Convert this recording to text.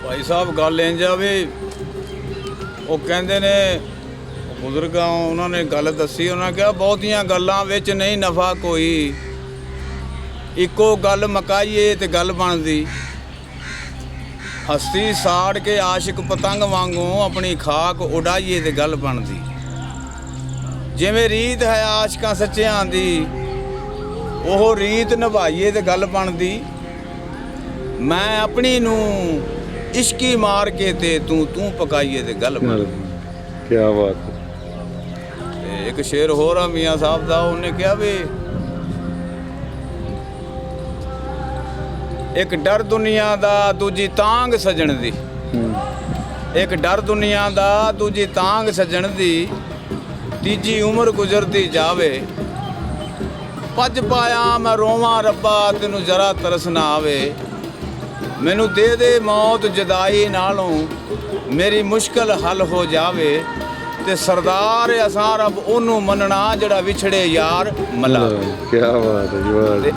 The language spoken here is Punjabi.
ਭਾਈ ਸਾਹਿਬ ਗੱਲ ਇੰਝ ਆ ਵੀ ਉਹ ਕਹਿੰਦੇ ਨੇ ਬਜ਼ੁਰਗਾਂ ਉਹਨਾਂ ਨੇ ਗੱਲ ਦੱਸੀ, ਉਹਨਾਂ ਕਿਹਾ ਬਹੁਤੀਆਂ ਗੱਲਾਂ ਵਿੱਚ ਨਹੀਂ ਨਫਾ ਕੋਈ, ਇੱਕੋ ਗੱਲ ਮਕਾਈਏ ਤੇ ਗੱਲ ਬਣਦੀ। ਹਸਤੀ ਸਾੜ ਕੇ ਆਸ਼ਿਕ ਪਤੰਗ ਵਾਂਗੂ ਆਪਣੀ ਖਾਕ ਉਡਾਈਏ ਤੇ ਗੱਲ ਬਣਦੀ। ਜਿਵੇਂ ਰੀਤ ਹੈ ਆਸ਼ਿਕਾਂ ਸੱਚਿਆਂ ਦੀ, ਉਹ ਰੀਤ ਨਿਭਾਈਏ ਤੇ ਗੱਲ ਬਣਦੀ। ਮੈਂ ਆਪਣੀ ਨੂੰ ਇਸ਼ਕੀ ਮਾਰ ਕੇ ਤੇ ਤੂੰ ਪਕਾਈਏ ਤੇ ਗੱਲ ਬਣਦੀ। ਕੀ ਬਾਤ ਹੈ। ਤੇ ਇੱਕ ਸ਼ੇਰ ਹੋਰ ਆ ਮੀਆਂ ਸਾਹਿਬ ਦਾ, ਉਹਨੇ ਕਿਹਾ ਵੀ ਇੱਕ ਡਰ ਦੁਨੀਆ ਦਾ ਦੂਜੀ ਤਾਂਗ ਸਜਣ ਦੀ, ਇੱਕ ਡਰ ਦੁਨੀਆ ਦਾ ਦੂਜੀ ਤਾਂਗ ਸਜਣ ਦੀ, ਤੀਜੀ ਉਮਰ ਗੁਜ਼ਰਦੀ ਜਾਵੇ। ਭੱਜ ਪਾਇਆ ਮੈਂ ਰੋਵਾਂ ਰੱਬਾ ਤੈਨੂੰ ਜਰਾ ਤਰਸ ਨਾ ਆਵੇ। ਮੈਨੂੰ ਦੇ ਦੇ ਮੌਤ ਜਦਾਈ ਨਾਲੋਂ ਮੇਰੀ ਮੁਸ਼ਕਲ ਹੱਲ ਹੋ ਜਾਵੇ। ਤੇ ਸਰਦਾਰ ਅਸਾਂ ਰੱਬ ਉਹਨੂੰ ਮੰਨਣਾ ਜਿਹੜਾ ਵਿਛੜੇ ਯਾਰ ਮਲਾ। ਕੀ ਬਾਤ ਹੈ ਜੀ।